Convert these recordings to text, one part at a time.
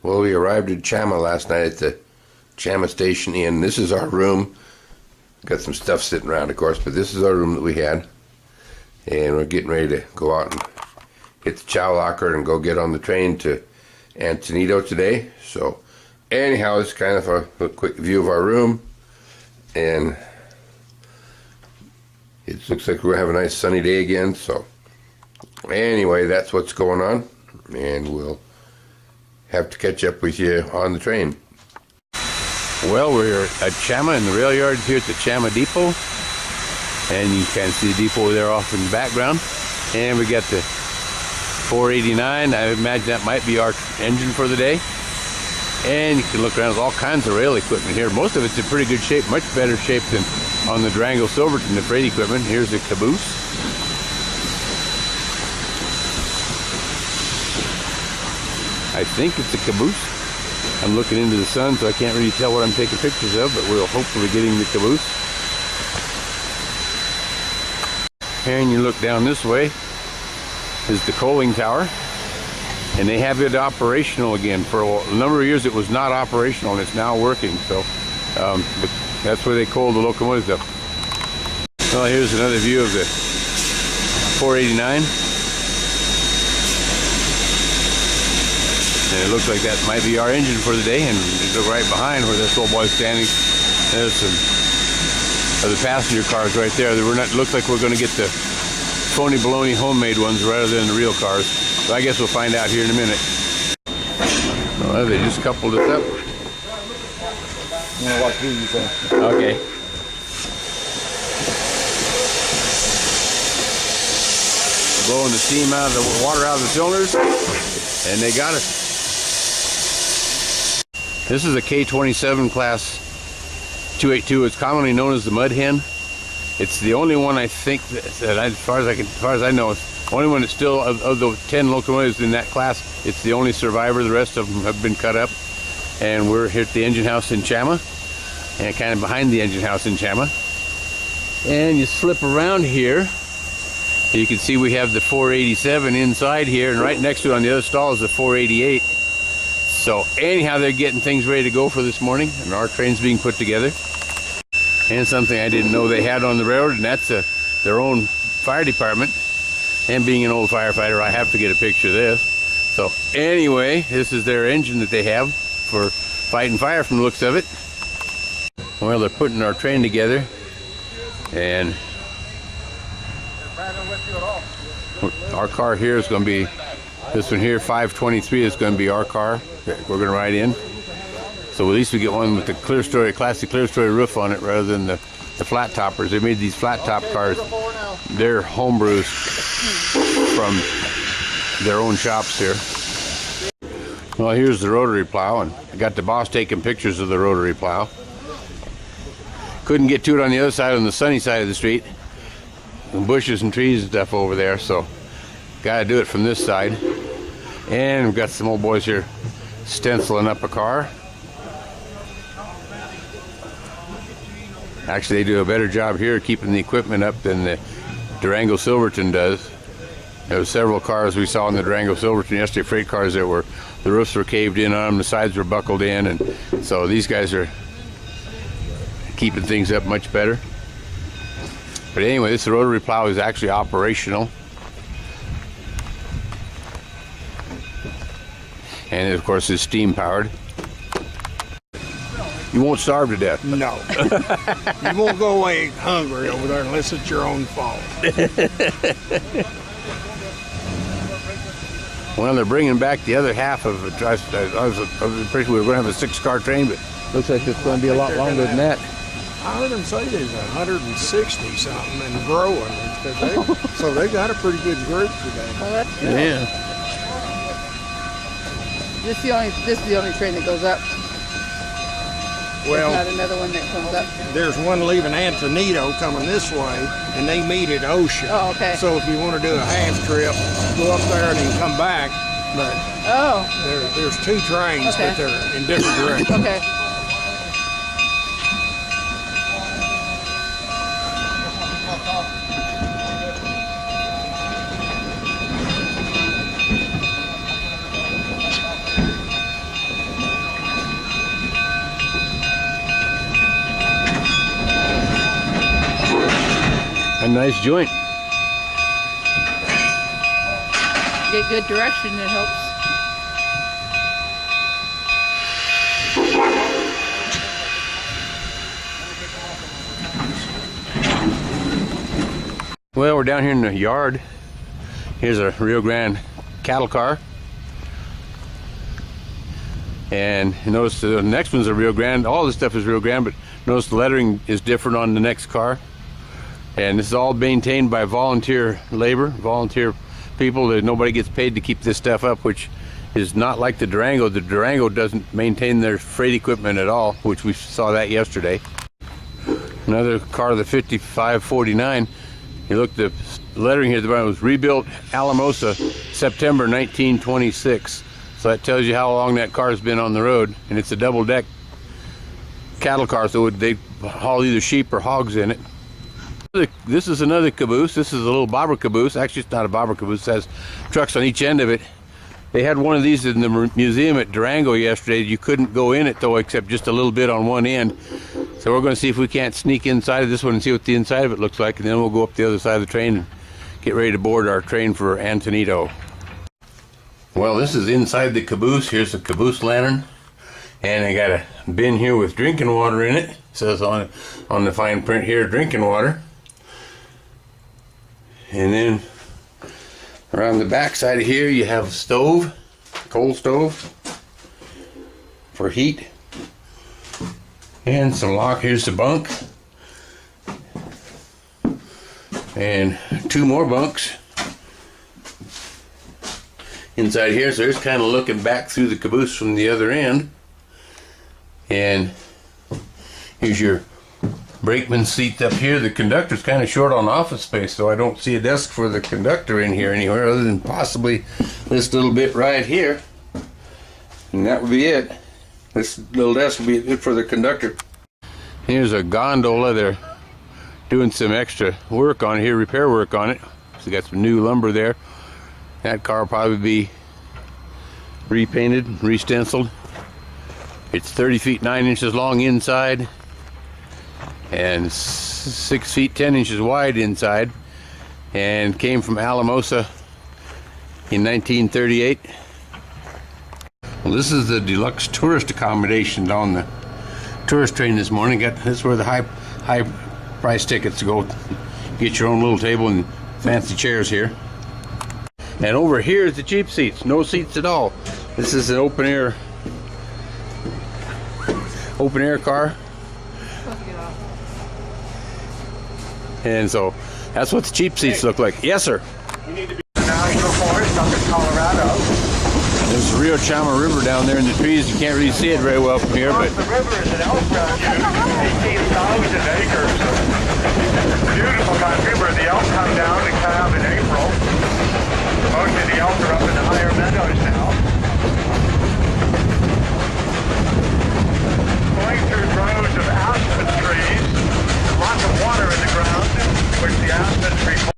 Well, we arrived at Chama last night at the Chama Station Inn. This is our room. Got some stuff sitting around, of course, but this is our room that we had. And we're getting ready to go out and hit the chow locker and go get on the train to Antonito today. So anyhow, it's kind of a quick view of our room. And it looks like we're going to have a nice sunny day again. So anyway, that's what's going on. And we'll have to catch up with you on the train. Well, we're at Chama in the rail yard here at the Chama Depot. And you can see the depot there off in the background. And we got the 489. I imagine that might be our engine for the day. And you can look around, there's all kinds of rail equipment here. Most of it's in pretty good shape, much better shape than on the Durango Silverton, the freight equipment. Here's the caboose. I think it's a caboose. I'm looking into the sun, so I can't really tell what I'm taking pictures of, but we'll hopefully getting the caboose. And you look down this way is the coaling tower, and they have it operational again. For a number of years it was not operational, and it's now working. So but that's where they coal the locomotives up. Well, here's another view of the 489. And it looks like that might be our engine for the day. And you look right behind where this old boy's standing. There's some of the passenger cars right there. Looks like we're going to get the phony baloney homemade ones rather than the real cars. So I guess we'll find out here in a minute. Well, they just coupled us up. You know what to do, you say? Okay. Blowing the steam out of the water out of the cylinders, and they got it. This is a K27 class 282. It's commonly known as the Mud Hen. It's the only one I think that as far as I know, it's the only one that's still of the 10 locomotives in that class. It's the only survivor. The rest of them have been cut up. And we're here at the engine house in Chama, and kind of behind the engine house in Chama. And you slip around here, you can see we have the 487 inside here, and right next to it on the other stall is the 488. So anyhow, they're getting things ready to go for this morning, and our train's being put together. And something I didn't know they had on the railroad, and that's their own fire department. And being an old firefighter, I have to get a picture of this. So anyway, this is their engine that they have for fighting fire from the looks of it. Well, they're putting our train together, and our car here is going to be, this one here, 523, is going to be our car that we're going to ride in. So at least we get one with the clear story, classic clear story roof on it rather than the flat toppers. They made these flat top cars. They're homebrews from their own shops here. Well, here's the rotary plow, and I got the boss taking pictures of the rotary plow. Couldn't get to it on the other side, on the sunny side of the street. And bushes and trees and stuff over there, so gotta do it from this side. And we've got some old boys here stenciling up a car. Actually, they do a better job here keeping the equipment up than the Durango Silverton does. There were several cars we saw in the Durango Silverton yesterday, freight cars that were, the roofs were caved in on them, the sides were buckled in, and so these guys are keeping things up much better. But anyway, this rotary plow is actually operational. And of course, it's steam powered. You won't starve to death. No. You won't go away hungry over there unless it's your own fault. Well, they're bringing back the other half of it. I was pretty sure we were going to have a 6-car train, but looks like it's going to be a lot longer than that. I heard them say there's 160 something and growing. So they got a pretty good group today. Oh, that's good. Yeah. This is the only train that goes up. Well, there's not another one that comes up. There's one leaving Antonito coming this way, and they meet at Ocean. Oh, okay. So if you want to do a half trip, go up there and then come back. But there's 2 trains, okay, but they're in different directions. Okay. A nice joint. Get good direction, it helps. Well, we're down here in the yard. Here's a Rio Grande cattle car. And notice the next one's a Rio Grande. All this stuff is Rio Grande, but notice the lettering is different on the next car. And this is all maintained by volunteer labor, volunteer people. That nobody gets paid to keep this stuff up, which is not like the Durango. The Durango doesn't maintain their freight equipment at all, which we saw that yesterday. Another car, the 5549. You look, the lettering here at the bottom was rebuilt Alamosa, September 1926. So that tells you how long that car has been on the road. And it's a double-deck cattle car, so they haul either sheep or hogs in it. This is another caboose. This is a little bobber caboose. Actually, it's not a bobber caboose. It has trucks on each end of it. They had one of these in the museum at Durango yesterday. You couldn't go in it, though, except just a little bit on one end. So we're going to see if we can't sneak inside of this one and see what the inside of it looks like, and then we'll go up the other side of the train and get ready to board our train for Antonito. Well, this is inside the caboose. Here's the caboose lantern. And I got a bin here with drinking water in it. It says on the fine print here, drinking water. And then around the back side of here, you have a stove, coal stove for heat. And some lock. Here's the bunk. And two more bunks inside here. So here's kind of looking back through the caboose from the other end. And here's your brakeman seat up here. The conductor's kind of short on office space, so I don't see a desk for the conductor in here anywhere other than possibly this little bit right here. And that would be it. This little desk would be it for the conductor. Here's a gondola. They're doing some extra work on it here, repair work on it. So got some new lumber there. That car will probably be repainted, re-stenciled. It's 30 feet 9 inches long inside and 6 feet 10 inches wide inside, and came from Alamosa in 1938. Well, this is the deluxe tourist accommodation on the tourist train this morning. This is where the high price tickets go. Get your own little table and fancy chairs here. And over here is the cheap seats. No seats at all. This is an open air car. And so that's what the cheap seats look like. Yes, sir. You need to be in the National Forest up in Colorado. There's the Rio Chama River down there in the trees. You can't really see it very well from here, but The river is an elk refuge, 18,000 acres. Beautiful country where the elk come down and calve in April. Most of the elk are up in the higher meadows now. Going through rows of aspen trees, lots of water in the ground, which the aspen tree.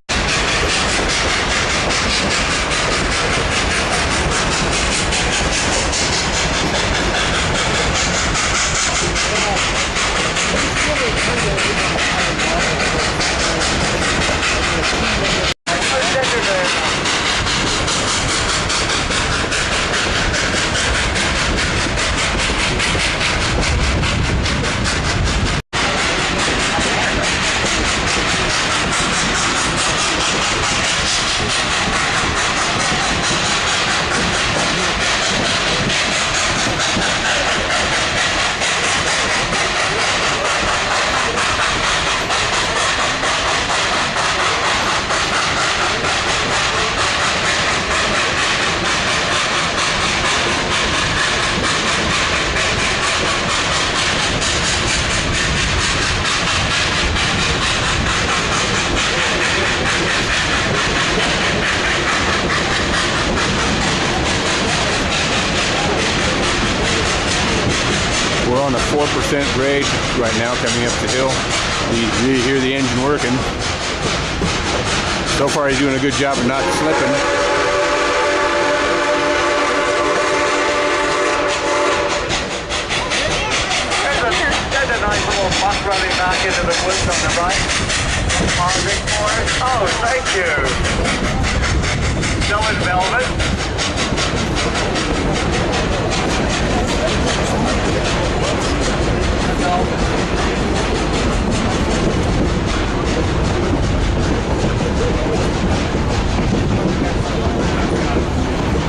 we're on a 4% grade right now coming up the hill. You really hear the engine working. So far he's doing a good job of not slipping. There's a nice little buck running back into the woods on the right. Pausing for it. Oh, thank you. Still in velvet.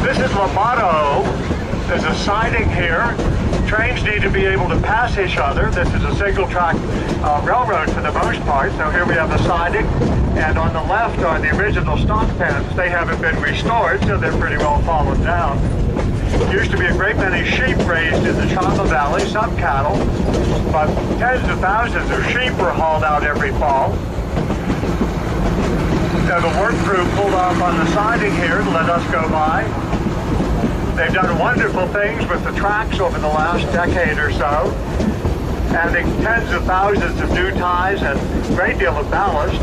This is Lobato. There's a siding here. Trains need to be able to pass each other. This is a single track railroad for the most part. So here we have the siding, and on the left are the original stock pens. They haven't been restored, so they're pretty well fallen down. Used to be a great many sheep raised in the Chama Valley, some cattle, but tens of thousands of sheep were hauled out every fall. So the work crew pulled off on the siding here to let us go by. They've done wonderful things with the tracks over the last decade or so, adding tens of thousands of new ties and a great deal of ballast.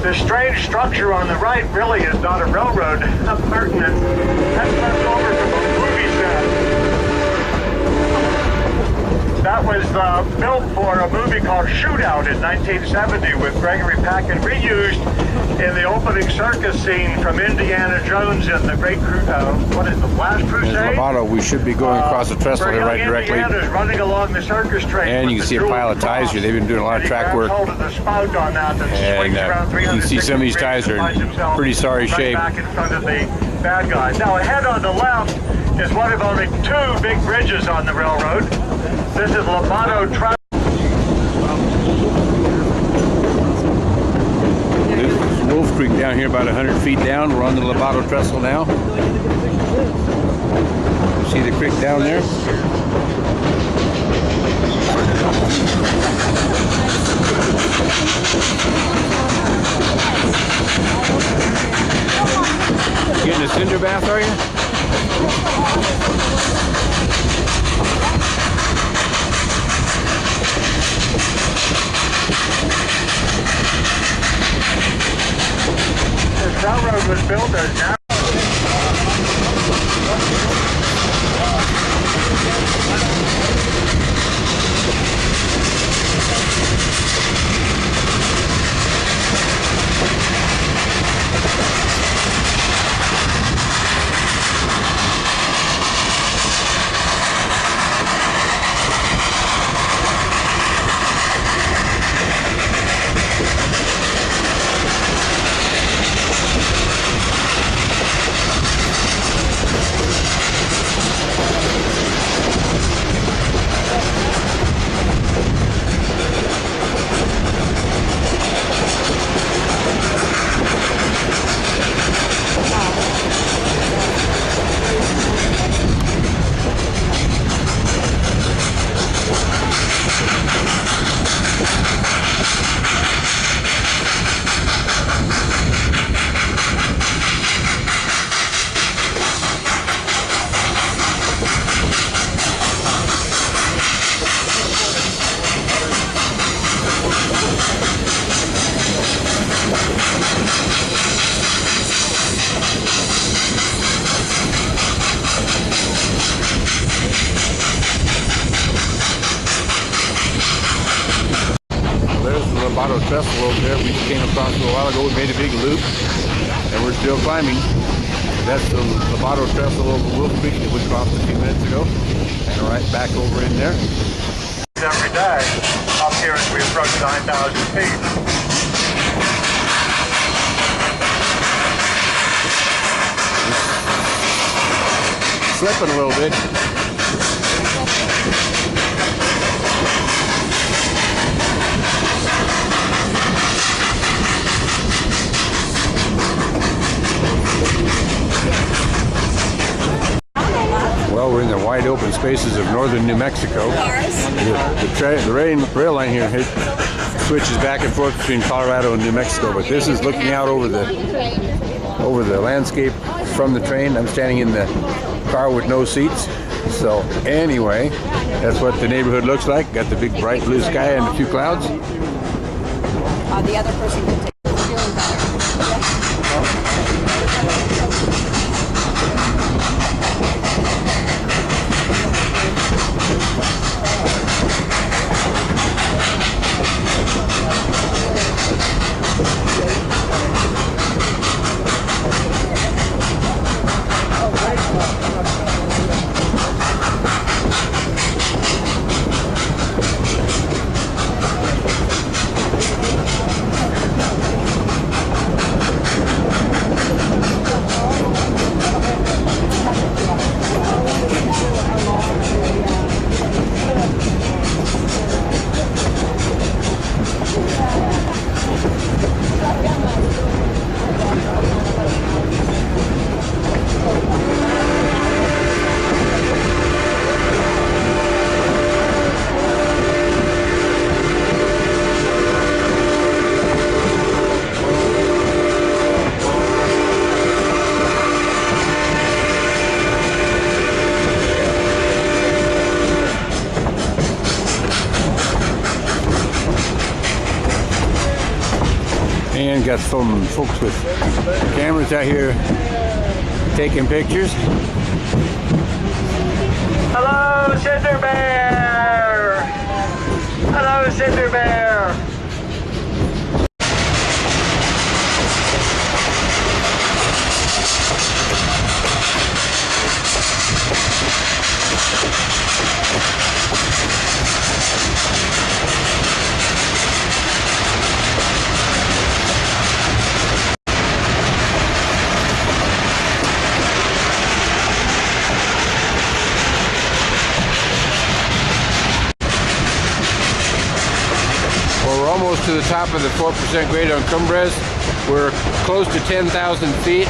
This strange structure on the right really is not a railroad pertinent. That's left over from a movie set. That was built for a movie called Shootout in 1970 with Gregory Peck and reused in the opening circus scene from Indiana Jones in the Great what is the Last Crusade? In Lobato, we should be going across the trestle here right directly. Indiana's running along the circus train. And you can see a pile of ties here. They've been doing a lot of track work. Hold of the spout on that And you can see some of these ties are in pretty sorry shape. Back in front of the bad guys. Now ahead on the left is one of only two big bridges on the railroad. This is Lobato Track. Wolf Creek down here about 100 feet down. We're on the Lobato Trestle now. See the creek down there? Getting a cinder bath, are you? This railroad was built as now. Lobato Trestle over there. We came across it a while ago. We made a big loop, and we're still climbing. That's the Lobato Trestle over Wolf Creek that we crossed a few minutes ago, and right back over in there. Every day up here as we approach 9,000 feet. Slipping a little bit. Well, we're in the wide open spaces of northern New Mexico. The rail line here switches back and forth between Colorado and New Mexico, but this is looking out over the landscape from the train. I'm standing in the car with no seats. So anyway, that's what the neighborhood looks like. Got the big bright blue sky and a few clouds. The other person can take the feeling better. And got some folks with cameras out here taking pictures. Hello, Cinder Bear! Hello, Cinder Bear! Well, we're almost to the top of the 4% grade on Cumbres. We're close to 10,000 feet.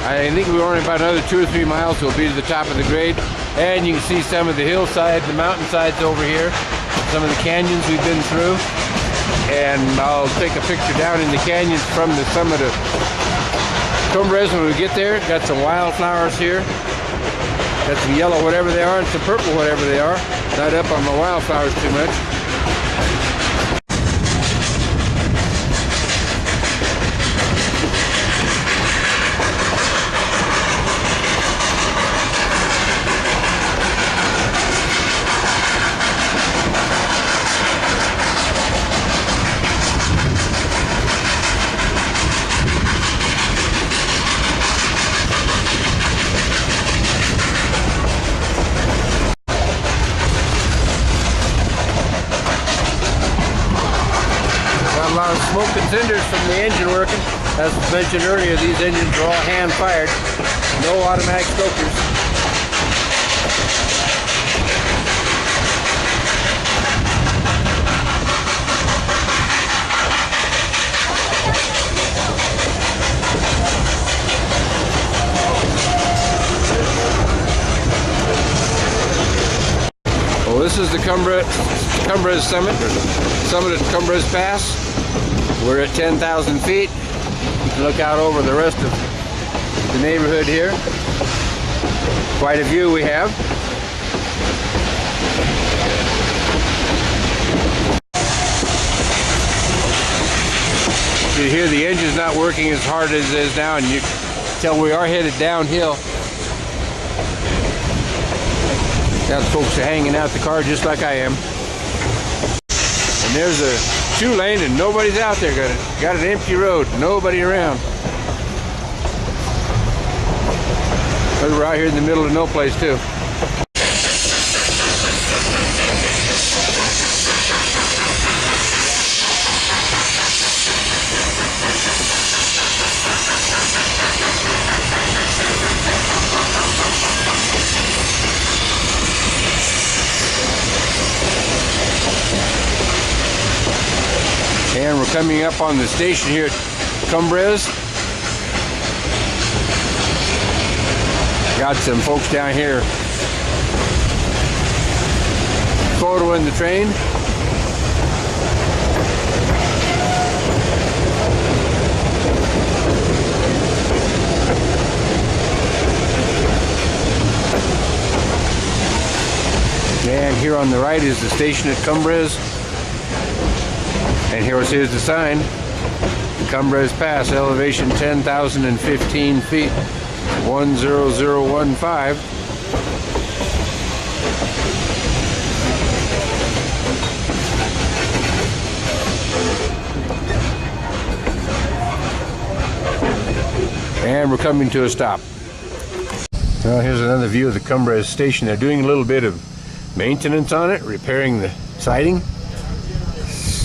I think we're only about another 2 or 3 miles, we'll be to the top of the grade. And you can see some of the hillside, the mountainsides over here, some of the canyons we've been through. And I'll take a picture down in the canyons from the summit of Cumbres when we get there. Got some wildflowers here. Got some yellow whatever they are and some purple whatever they are. Not up on the wildflowers too much. A lot of smoke and cinders from the engine working. As mentioned earlier, these engines are all hand fired, no automatic stokers. Well, this is the Cumbres summit, or summit of Cumbres Pass. We're at 10,000 feet. You can look out over the rest of the neighborhood here. Quite a view we have. You hear the engine's not working as hard as it is now, and you can tell we are headed downhill. Now the folks are hanging out the car just like I am. And there's a 2-lane and nobody's out there. Got an empty road, nobody around. But we're out here in the middle of no place too. And we're coming up on the station here at Cumbres. Got some folks down here photoing the train. And here on the right is the station at Cumbres. And here's the sign, Cumbres Pass, elevation 10,015 feet, 10015. And we're coming to a stop. Well, here's another view of the Cumbres station. They're doing a little bit of maintenance on it, repairing the siding.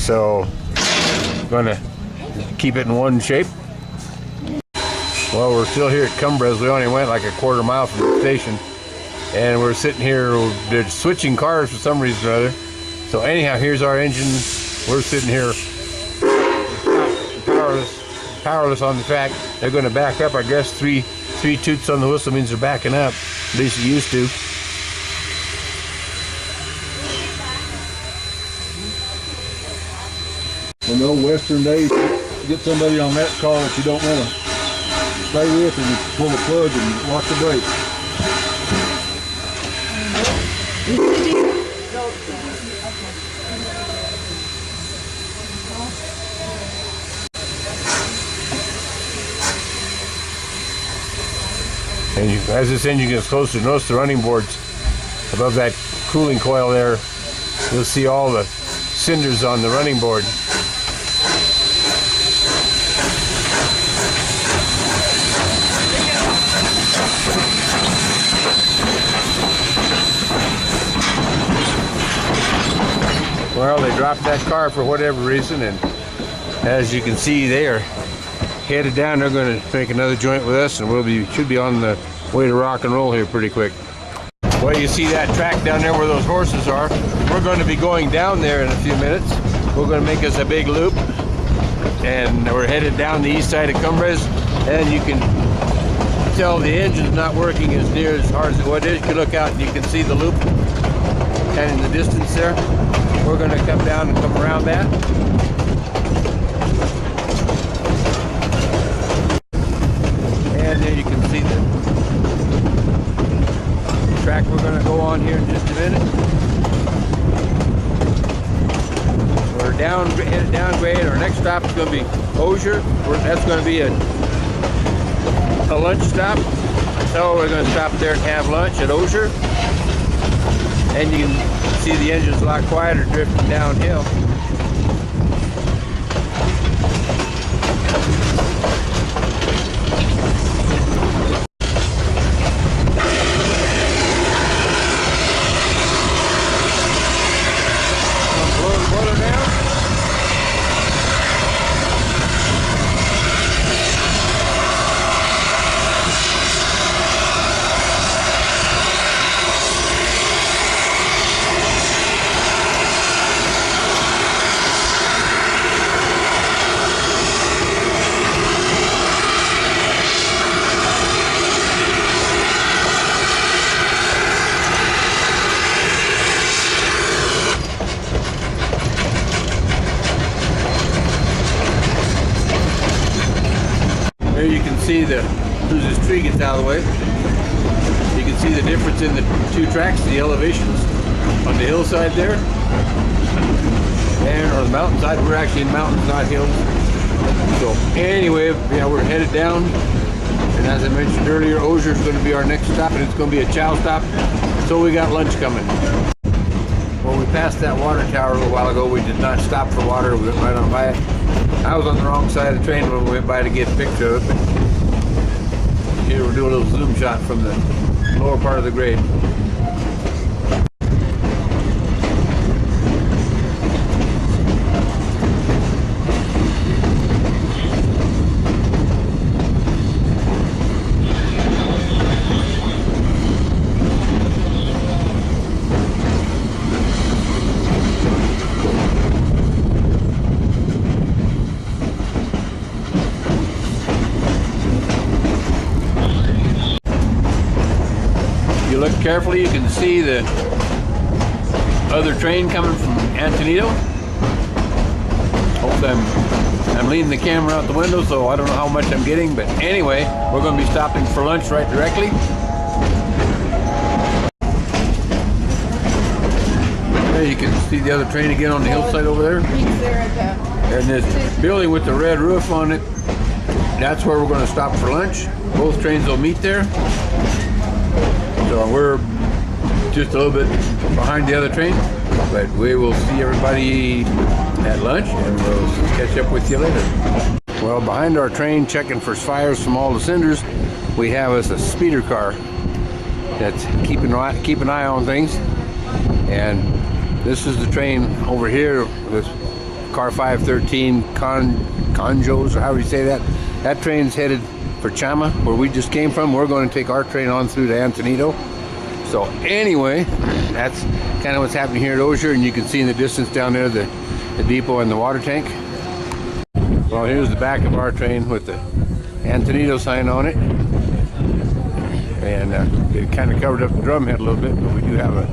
So, going to keep it in one shape. Well, we're still here at Cumbres. We only went like a quarter mile from the station. And we're sitting here, they're switching cars for some reason or other. So anyhow, here's our engine. We're sitting here powerless on the track. They're going to back up. I guess three toots on the whistle means they're backing up. At least it used to. In the old Western days, get somebody on that call that you don't want to stay with and pull the plug and watch the brake. And as this engine gets closer, notice the running boards above that cooling coil there. You'll see all the cinders on the running board. Well, they dropped that car for whatever reason, and as you can see, they are headed down. They're going to make another joint with us, and should be on the way to rock and roll here pretty quick. Well, you see that track down there where those horses are. We're going to be going down there in a few minutes. We're going to make us a big loop, and we're headed down the east side of Cumbres, and you can tell the engine's not working as near as hard as it was. You can look out and you can see the loop kind of in the distance there. We're going to come down and come around that. And there you can see the track we're going to go on here in just a minute. We're headed downgrade. Our next stop is going to be Osier. That's going to be a lunch stop. So we're going to stop there and have lunch at Osier. And you can see the engine's a lot quieter drifting downhill. Here you can see as soon as this tree gets out of the way, you can see the difference in the two tracks, the elevations on the hillside there, and on the mountainside. We're actually in mountains, not hills. So anyway, yeah, we're headed down, and as I mentioned earlier, Osier is going to be our next stop, and it's going to be a chow stop. So we got lunch coming. Well, we passed that water tower a little while ago. We did not stop for water. We went right on by it. I was on the wrong side of the train when we went by to get a picture of it. Here we're doing a little zoom shot from the lower part of the grade. If you look carefully, you can see the other train coming from Antonito. Hopefully I'm leaning the camera out the window, so I don't know how much I'm getting, but anyway, we're going to be stopping for lunch right directly. There you can see the other train again on the hillside over there. And this building with the red roof on it, that's where we're going to stop for lunch. Both trains will meet there. So we're just a little bit behind the other train, but we will see everybody at lunch, and we'll catch up with you later. Well, behind our train, checking for fires from all the cinders, we have us a speeder car that's keeping an eye on things. And this is the train over here, this car 513 Conjos, or however you say that. That train's headed for Chama, where we just came from. We're going to take our train on through to Antonito. So anyway, that's kind of what's happening here at Osier, and you can see in the distance down there the depot and the water tank. Well, here's the back of our train with the Antonito sign on it, and it kind of covered up the drum head a little bit, but we do have an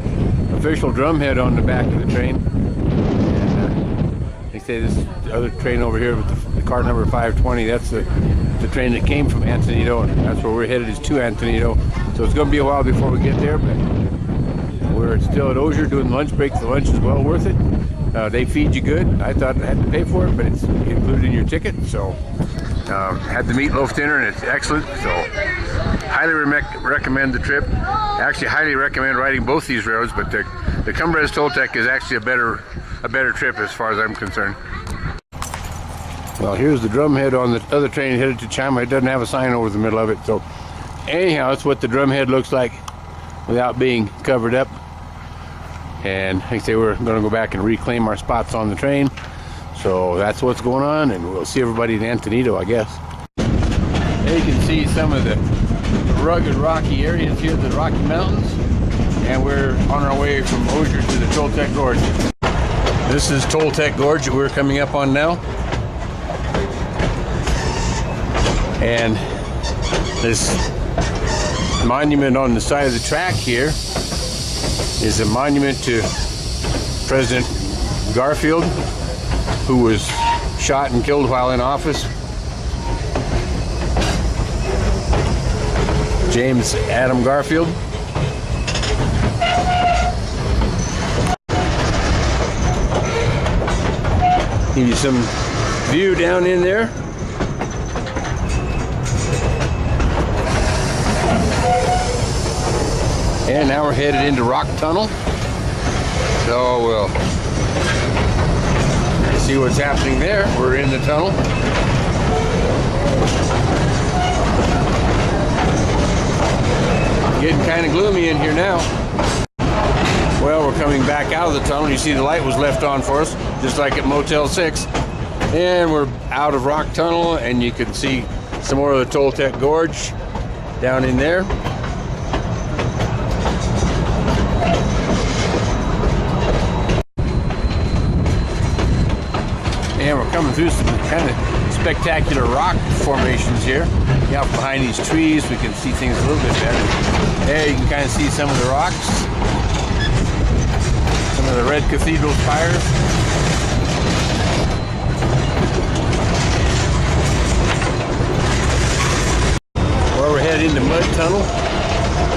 official drum head on the back of the train. And they say this other train over here with the car number 520, that's the train that came from Antonito, and that's where we're headed, is to Antonito. So it's going to be a while before we get there, but we're still at Osier doing the lunch break. The lunch is well worth it. They feed you good. I thought I had to pay for it, but it's included in your ticket. So had the meatloaf dinner, and it's excellent. So highly recommend the trip. Actually, highly recommend riding both these railroads, but the Cumbres Toltec is actually a better trip as far as I'm concerned. Well, here's the drumhead on the other train headed to Chama. It doesn't have a sign over the middle of it, so anyhow, that's what the drumhead looks like without being covered up. And like I say, we're going to go back and reclaim our spots on the train. So that's what's going on, and we'll see everybody in Antonito, I guess. There you can see some of the rugged, rocky areas here, the Rocky Mountains, and we're on our way from Osier to the Toltec Gorge. This is Toltec Gorge that we're coming up on now. And this monument on the side of the track here is a monument to President Garfield, who was shot and killed while in office. James Adam Garfield. Give you some view down in there. And now we're headed into Rock Tunnel. So we'll see what's happening there. We're in the tunnel. Getting kind of gloomy in here now. Well, we're coming back out of the tunnel. You see the light was left on for us, just like at Motel 6. And we're out of Rock Tunnel, and you can see some more of the Toltec Gorge down in there. And we're coming through some kind of spectacular rock formations here. Out behind these trees, we can see things a little bit better. There you can kind of see some of the rocks. Some of the red cathedral spires. Well, we're headed into Mud Tunnel.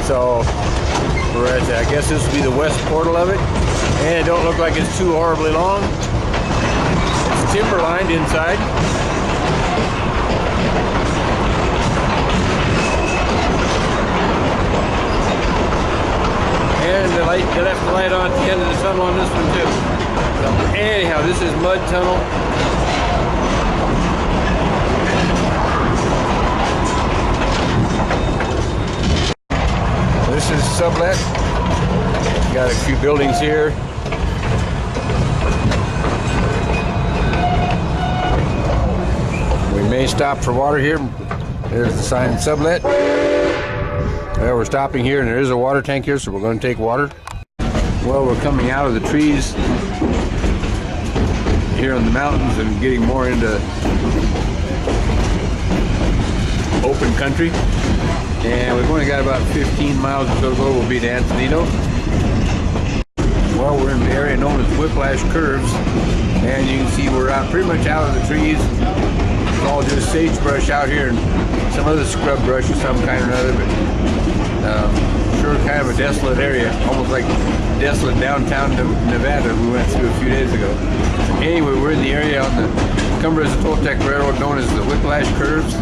So we're at, I guess this will be the west portal of it. And it don't look like it's too horribly long. Timber lined inside. And they left the light on at the end of the tunnel on this one too. So anyhow, this is Mud Tunnel. This is sublet. Got a few buildings here. We may stop for water here. There's the sign, sublet. Well, we're stopping here, and there is a water tank here, so we're going to take water. Well, we're coming out of the trees here in the mountains and getting more into open country. And we've only got about 15 miles or so to go. We'll be to Antonito. Well, we're in the area known as Whiplash Curves, and you can see we're out pretty much out of the trees. It's all just sagebrush out here and some other scrub brush of some kind or another, but sure kind of a desolate area, almost like desolate downtown Nevada we went through a few days ago. Anyway, we're in the area on the Cumbres Toltec Railroad known as the Whiplash Curves,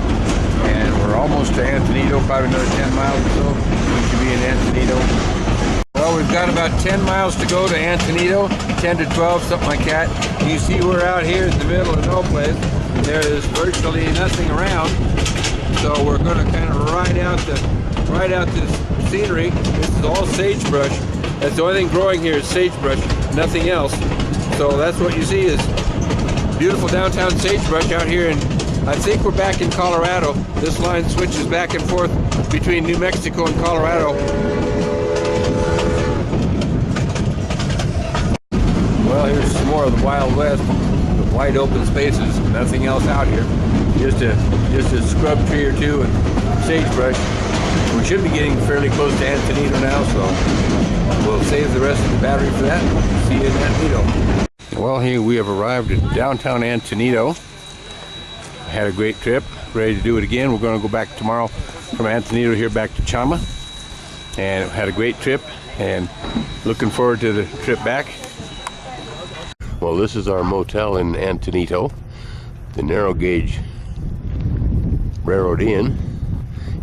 and we're almost to Antonito, probably another 10 miles or so. We should be in Antonito. Well, we've got about 10 miles to go to Antonito, 10 to 12, something like that. You see we're out here in the middle of no place. There is virtually nothing around, so we're going to kind of ride out this scenery. This is all sagebrush. That's the only thing growing here is sagebrush, nothing else. So that's what you see is beautiful downtown sagebrush out here, and I think we're back in Colorado. This line switches back and forth between New Mexico and Colorado. Well, here's some more of the Wild West. Wide open spaces, nothing else out here. Just a scrub tree or two and sagebrush. We should be getting fairly close to Antonito now, so we'll save the rest of the battery for that. See you in Antonito. Well, here we have arrived at downtown Antonito. Had a great trip, ready to do it again. We're going to go back tomorrow from Antonito here back to Chama. And had a great trip and looking forward to the trip back. Well, this is our motel in Antonito, the narrow gauge railroad inn,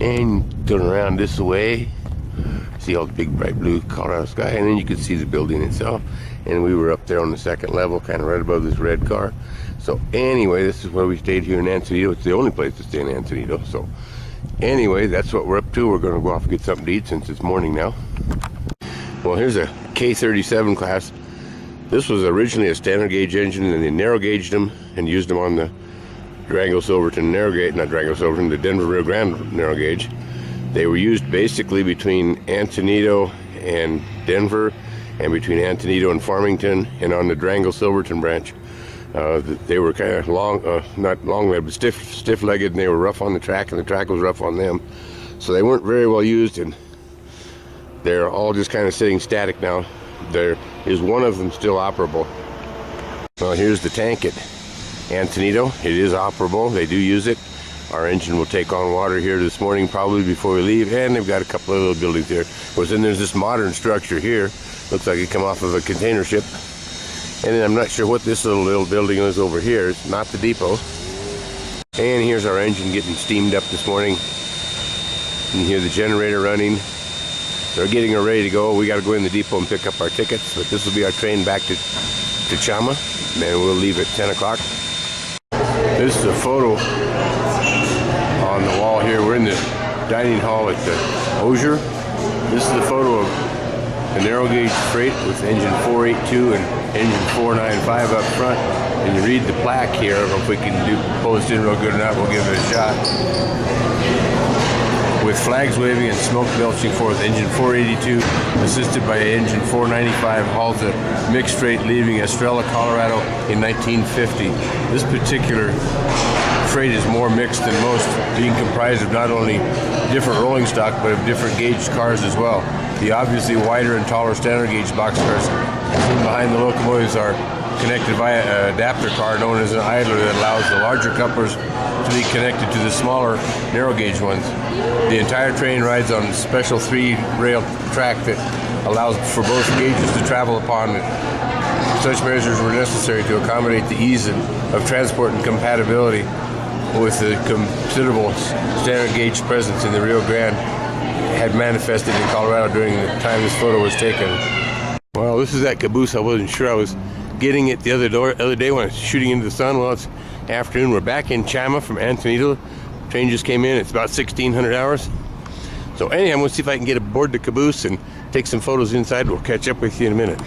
and turn around this way. See all the big bright blue Colorado sky, and then you could see the building itself. And we were up there on the second level, kind of right above this red car. So anyway, this is where we stayed here in Antonito. It's the only place to stay in Antonito. So anyway, that's what we're up to. We're going to go off and get something to eat since it's morning now. Well, here's a K37 class. This was originally a standard gauge engine, and they narrow gauged them and used them on the Durango Silverton narrow gauge, not Durango Silverton, the Denver Rio Grande narrow gauge. They were used basically between Antonito and Denver, and between Antonito and Farmington, and on the Durango Silverton branch. They were kind of long, not long-legged, but stiff-legged, and they were rough on the track, and the track was rough on them. So they weren't very well used, and they're all just kind of sitting static now. There is one of them still operable. Well, here's the tank at Antonito. It is operable. They do use it. Our engine will take on water here this morning, probably before we leave, and they've got a couple of little buildings here. Of course, then there's this modern structure here. Looks like it come off of a container ship. And then I'm not sure what this little building is over here. It's not the depot. And here's our engine getting steamed up this morning. You can hear the generator running. They're getting her ready to go. We got to go in the depot and pick up our tickets, but this will be our train back to Chama, and we'll leave at 10 o'clock. This is a photo on the wall here. We're in the dining hall at the Osier. This is a photo of a narrow gauge freight with engine 482 and engine 495 up front. And you read the plaque here. I don't know if we can pull this in real good or not. We'll give it a shot. With flags waving and smoke belching forth, engine 482, assisted by engine 495, hauls a mixed freight leaving Estrella, Colorado in 1950. This particular freight is more mixed than most, being comprised of not only different rolling stock, but of different gauge cars as well. The obviously wider and taller standard gauge boxcars behind the locomotives are connected via an adapter car known as an idler that allows the larger couplers to be connected to the smaller narrow gauge ones. The entire train rides on a special 3-rail track that allows for both gauges to travel upon it. Such measures were necessary to accommodate the ease of transport and compatibility with the considerable standard gauge presence in the Rio Grande had manifested in Colorado during the time this photo was taken. Well, this is that caboose. I wasn't sure I was getting it the other day when I was shooting into the sun. Well, it's afternoon. We're back in Chama from Antonito. Train just came in. It's about 1,600 hours. So anyhow, I'm going to see if I can get aboard the caboose and take some photos inside. We'll catch up with you in a minute.